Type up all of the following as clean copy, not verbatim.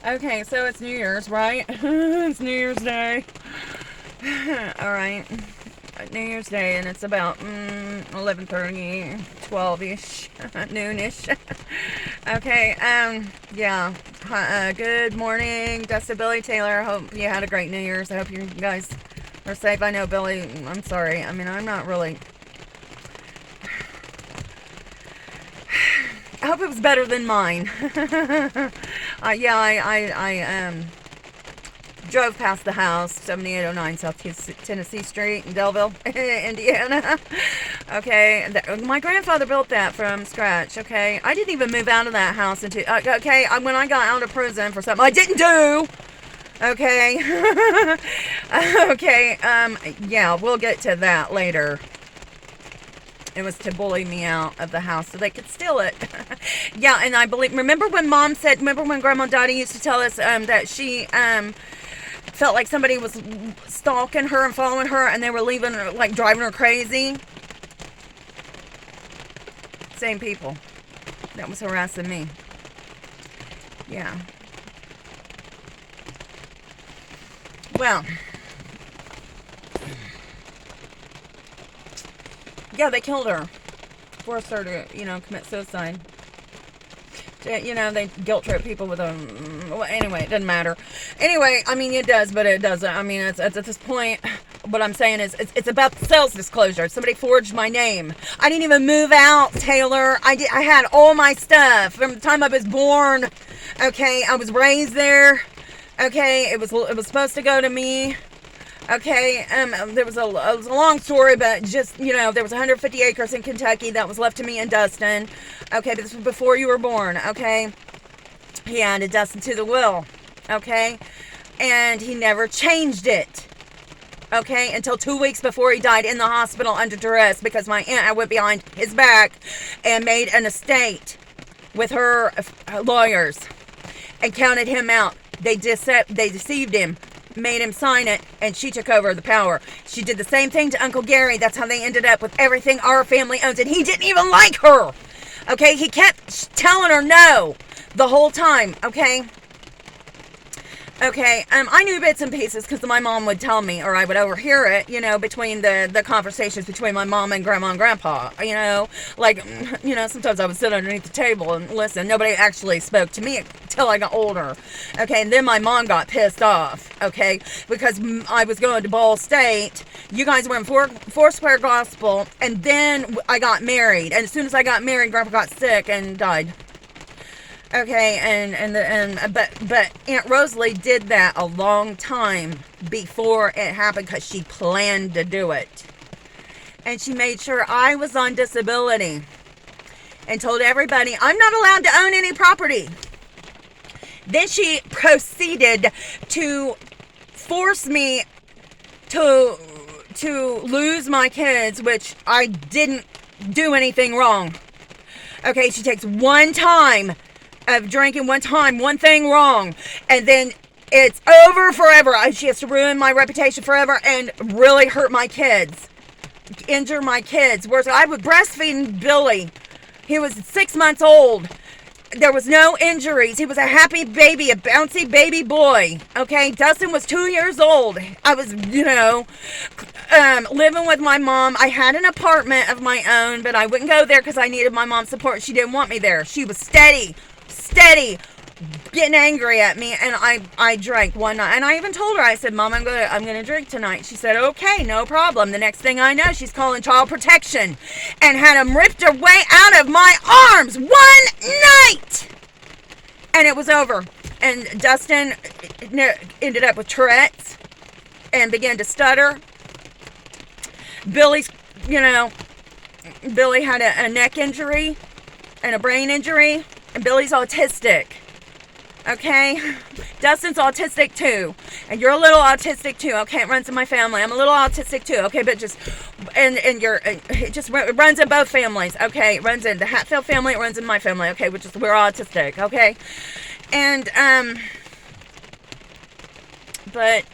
Okay, so it's New Year's, right? It's New Year's Day. Alright. New Year's Day, and it's about 11:30, 12-ish, noonish. Okay, yeah. Good morning, Dustin, Billy, Taylor. I hope you had a great New Year's. I hope you guys are safe. I know, Billy, I'm sorry. I mean, I'm not really... I hope it was better than mine. Yeah, I drove past the house, 7809 South Tennessee Street in Delville, Indiana. Okay, my grandfather built that from scratch. Okay, I didn't even move out of that house until okay, when I got out of prison for something I didn't do. Okay, okay, yeah, we'll get to that later. It was to bully me out of the house so they could steal it. Yeah, and remember when Grandma Dottie used to tell us that she felt like somebody was stalking her and following her and they were leaving her, like driving her crazy? Same people that was harassing me. Yeah. Well, yeah, they killed her. Forced her to, commit suicide. They guilt trip people with them. Well, anyway, it doesn't matter. Anyway, I mean, it does, but it doesn't. I mean, it's at this point, what I'm saying is, it's about the sales disclosure. Somebody forged my name. I didn't even move out, Taylor. I had all my stuff from the time I was born. Okay, I was raised there. Okay, it was supposed to go to me. Okay, it was a long story, but just, there was 150 acres in Kentucky that was left to me and Dustin. Okay, this was before you were born, okay? He added Dustin to the will, okay? And he never changed it, okay? Until 2 weeks before he died in the hospital under duress because my aunt went behind his back and made an estate with her lawyers and counted him out. They deceived him. Made him sign it, and she took over the power. She did the same thing to Uncle Gary. That's how they ended up with everything our family owns, and he didn't even like her. Okay, he kept telling her no the whole time. Okay. Okay, I knew bits and pieces because my mom would tell me, or I would overhear it, between the conversations between my mom and Grandma and Grandpa, sometimes I would sit underneath the table and listen. Nobody actually spoke to me until I got older, okay, and then my mom got pissed off, okay, because I was going to Ball State, you guys were in Foursquare Gospel, and then I got married, and as soon as I got married, Grandpa got sick and died. Okay, but Aunt Rosalie did that a long time before it happened because she planned to do it. And she made sure I was on disability and told everybody I'm not allowed to own any property. Then she proceeded to force me to lose my kids, which I didn't do anything wrong. Okay, she takes one time of drinking, one thing wrong, and then it's over forever. She has to ruin my reputation forever and really hurt my kids, injure my kids. Whereas I was breastfeeding Billy. He was 6 months old. There was no injuries. He was a happy baby, a bouncy baby boy. Okay, Dustin was 2 years old. I was, living with my mom. I had an apartment of my own, but I wouldn't go there because I needed my mom's support. She didn't want me there. She was steady getting angry at me, and I drank one night, and I even told her, I said, Mom, I'm gonna drink tonight. She said, okay, no problem. The next thing I know, she's calling child protection and had him ripped away out of my arms one night, and it was over. And Dustin ended up with Tourette's and began to stutter. Billy had a neck injury and a brain injury. And Billy's autistic. Okay? Dustin's autistic too. And you're a little autistic too. Okay, it runs in my family. I'm a little autistic too. Okay, but it just runs in both families. Okay, it runs in the Hatfield family, it runs in my family. Okay, we're autistic. Okay? And, but,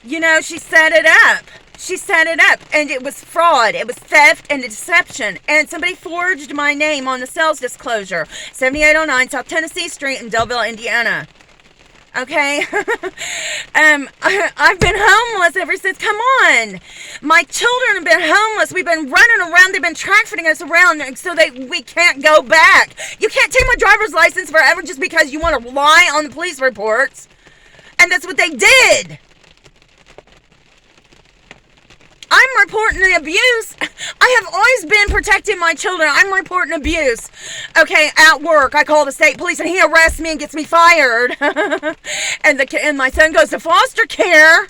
she set it up. She set it up, and it was fraud. It was theft and deception. And somebody forged my name on the sales disclosure. 7809 South Tennessee Street in Delville, Indiana. Okay? I've been homeless ever since. Come on. My children have been homeless. We've been running around. They've been trafficking us around so that we can't go back. You can't take my driver's license forever just because you want to lie on the police reports. And that's what they did. I'm reporting the abuse. I have always been protecting my children. I'm reporting abuse. Okay, at work, I call the state police and he arrests me and gets me fired. and my son goes to foster care.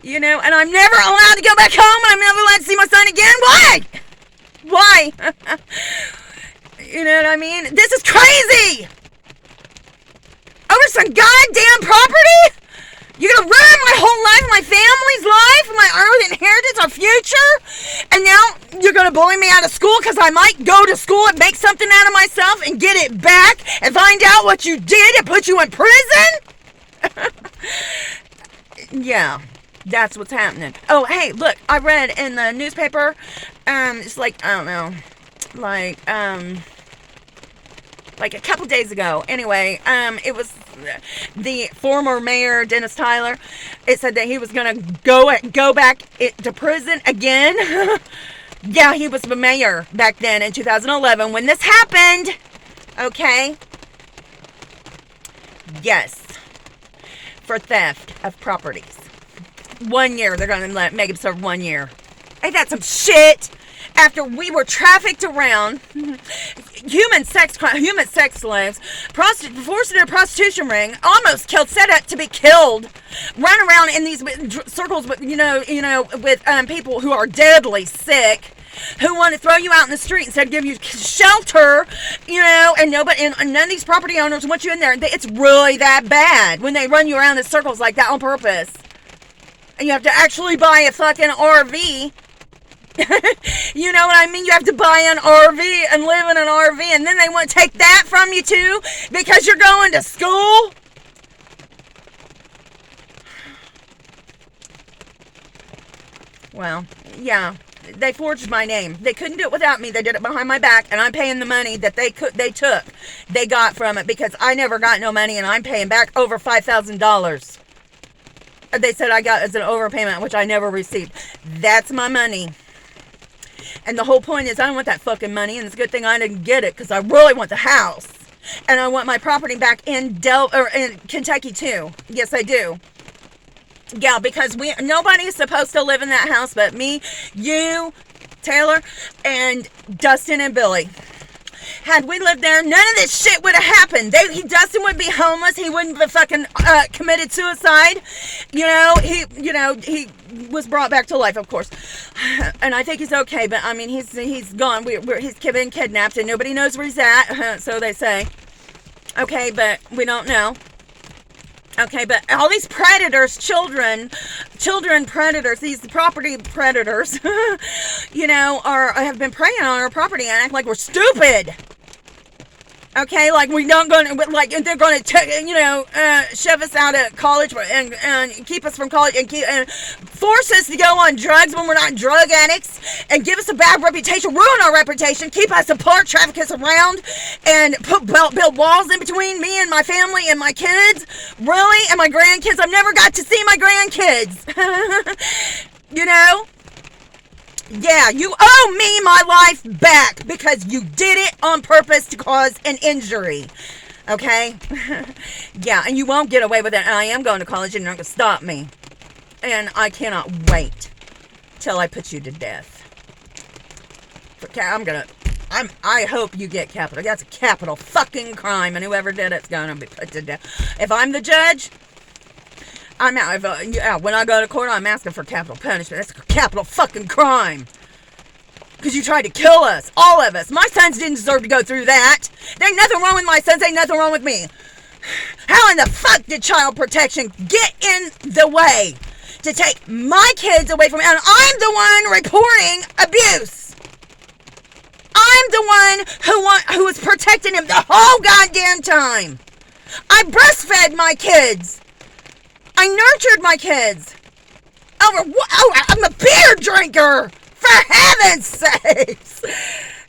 You know, and I'm never allowed to go back home and I'm never allowed to see my son again. Why? Why? You know what I mean? This is crazy. Over some goddamn property? You're going to ruin my whole life, my family's life, my early inheritance, our future? And now you're going to bully me out of school because I might go to school and make something out of myself and get it back and find out what you did and put you in prison? Yeah, that's what's happening. Oh, hey, look, I read in the newspaper, it's like, I don't know, like a couple days ago. Anyway, it was the former mayor, Dennis Tyler. It said that he was going to go back to prison again. Yeah, he was the mayor back then in 2011 when this happened. Okay. Yes. For theft of properties. 1 year. They're going to make him serve 1 year. Ain't that some shit? After we were trafficked around, human sex slaves, forced into a prostitution ring, almost killed, set up to be killed, run around in these circles with, with people who are deadly sick, who want to throw you out in the street instead of give you shelter, and none of these property owners want you in there. It's really that bad when they run you around in circles like that on purpose. And you have to actually buy a fucking RV. You know what I mean? You have to buy an RV and live in an RV, and then they want to take that from you too because you're going to school? Well, yeah, they forged my name. They couldn't do it without me. They did it behind my back, and I'm paying the money that they got from it because I never got no money, and I'm paying back over $5,000. They said I got as an overpayment, which I never received. That's my money. And the whole point is I don't want that fucking money, and it's a good thing I didn't get it because I really want the house. And I want my property back in Kentucky too. Yes, I do. Yeah, because nobody is supposed to live in that house but me, you, Taylor, and Dustin and Billy. Had we lived there, none of this shit would have happened. Dustin would be homeless. He wouldn't have fucking committed suicide. He was brought back to life, of course. And I think he's okay, but I mean, he's gone. He's been kidnapped, and nobody knows where he's at. So they say. Okay, but we don't know. Okay, but all these predators, children predators, these property predators, have been preying on our property and act like we're stupid. Okay, like they're going to shove us out of college and keep us from college and force us to go on drugs when we're not drug addicts and give us a bad reputation, ruin our reputation, keep us apart, traffic us around, and build walls in between me and my family and my kids. Really? And my grandkids? I've never got to see my grandkids. Yeah, you owe me my life back because you did it on purpose to cause an injury. Okay? Yeah, and you won't get away with it. And I am going to college and you're not going to stop me. And I cannot wait till I put you to death. I hope you get capital. That's a capital fucking crime, and whoever did it's going to be put to death. If I'm the judge, I'm out. When I go to court, I'm asking for capital punishment. That's a capital fucking crime. Because you tried to kill us. All of us. My sons didn't deserve to go through that. There ain't nothing wrong with my sons. Ain't nothing wrong with me. How in the fuck did child protection get in the way to take my kids away from me? And I'm the one reporting abuse. I'm the one who was protecting him the whole goddamn time. I breastfed my kids. I nurtured my kids. I'm a beer drinker. For heaven's sakes.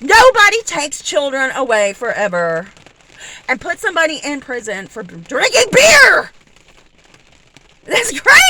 Nobody takes children away forever and put somebody in prison for drinking beer. That's crazy.